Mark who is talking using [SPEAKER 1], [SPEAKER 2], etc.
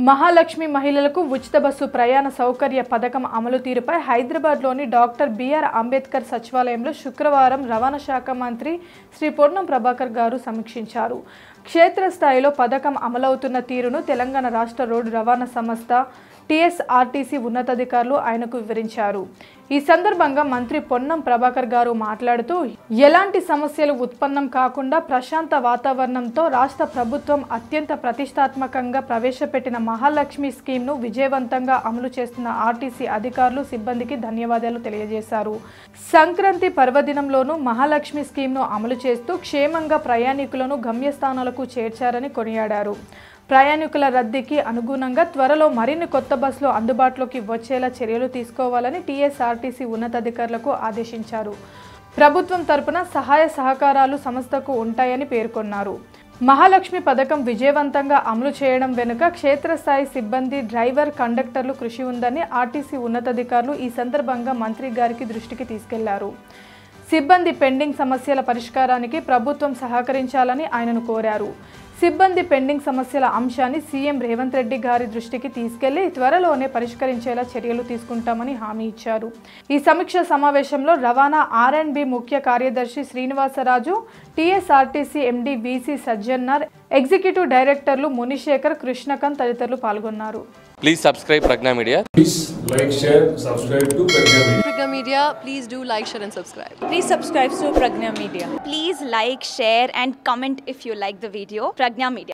[SPEAKER 1] మహాలక్ష్మి మహిళలకు ఉచిత బస్సు ప్రయాణ సౌకర్య పథకం అమలు తీరుపై హైదరాబాద్లోని డాక్టర్ బిఆర్ అంబేద్కర్ సచివాలయంలో శుక్రవారం రవాణా శాఖ మంత్రి శ్రీ పొన్నం ప్రభాకర్ గారు సమీక్షించారు. క్షేత్రస్థాయిలో పథకం అమలవుతున్న తీరును తెలంగాణ రాష్ట్ర రోడ్డు రవాణా సంస్థ టీఎస్ఆర్టీసీ ఉన్నతాధికారులు ఆయనకు వివరించారు. ఈ సందర్భంగా మంత్రి పొన్నం ప్రభాకర్ గారు మాట్లాడుతూ ఎలాంటి సమస్యలు ఉత్పన్నం కాకుండా ప్రశాంత వాతావరణంతో రాష్ట్ర ప్రభుత్వం అత్యంత ప్రతిష్టాత్మకంగా ప్రవేశపెట్టిన మహాలక్ష్మి స్కీమ్ను విజయవంతంగా అమలు చేస్తున్న ఆర్టీసీ అధికారులు సిబ్బందికి ధన్యవాదాలు తెలియజేశారు. సంక్రాంతి పర్వదినంలోనూ మహాలక్ష్మి స్కీమ్ను అమలు చేస్తూ క్షేమంగా ప్రయాణికులను గమ్యస్థానాలకు చేర్చారని కొనియాడారు. ప్రయాణికుల రద్దీకి అనుగుణంగా త్వరలో మరిన్ని కొత్త బస్సులు అందుబాటులోకి వచ్చేలా చర్యలు తీసుకోవాలని టీఎస్ఆర్టీసీ ఉన్నతాధికారులకు ఆదేశించారు. ప్రభుత్వం తరపున సహాయ సహకారాలు సంస్థకు ఉంటాయని పేర్కొన్నారు. మహాలక్ష్మి పథకం విజయవంతంగా అమలు చేయడం వెనుక క్షేత్రస్థాయి సిబ్బంది, డ్రైవర్, కండక్టర్లు కృషి ఉందని ఆర్టీసీ ఉన్నతాధికారులు ఈ సందర్భంగా మంత్రి గారికి దృష్టికి తీసుకెళ్లారు. సిబ్బంది పెండింగ్ సమస్యల పరిష్కారానికి ప్రభుత్వం సహకరించాలని ఆయనను కోరారు. సిబ్బంది పెండింగ్ సమస్యల అంశాన్ని సీఎం రేవంత్ రెడ్డి గారి దృష్టికి తీసుకెళ్లి త్వరలోనే పరిష్కరించేలా చర్యలు తీసుకుంటామని హామీ ఇచ్చారు. ఈ సమీక్ష సమావేశంలో రవాణా ఆర్&బి ముఖ్య కార్యదర్శి Srinivasaraju, TSRTC MD VC Sajjanar, executive డైరెక్టర్లు మునిశేఖర్, కృష్ణకాంత్ తదితరులు పాల్గొన్నారు.
[SPEAKER 2] Please subscribe Pragna Media.
[SPEAKER 3] Please like, share, subscribe to Pragna Media.
[SPEAKER 4] Pragna Media, please do like, share and subscribe.
[SPEAKER 5] Please subscribe to Pragna Media.
[SPEAKER 6] Please like, share and comment if you like the video. Pragna Media.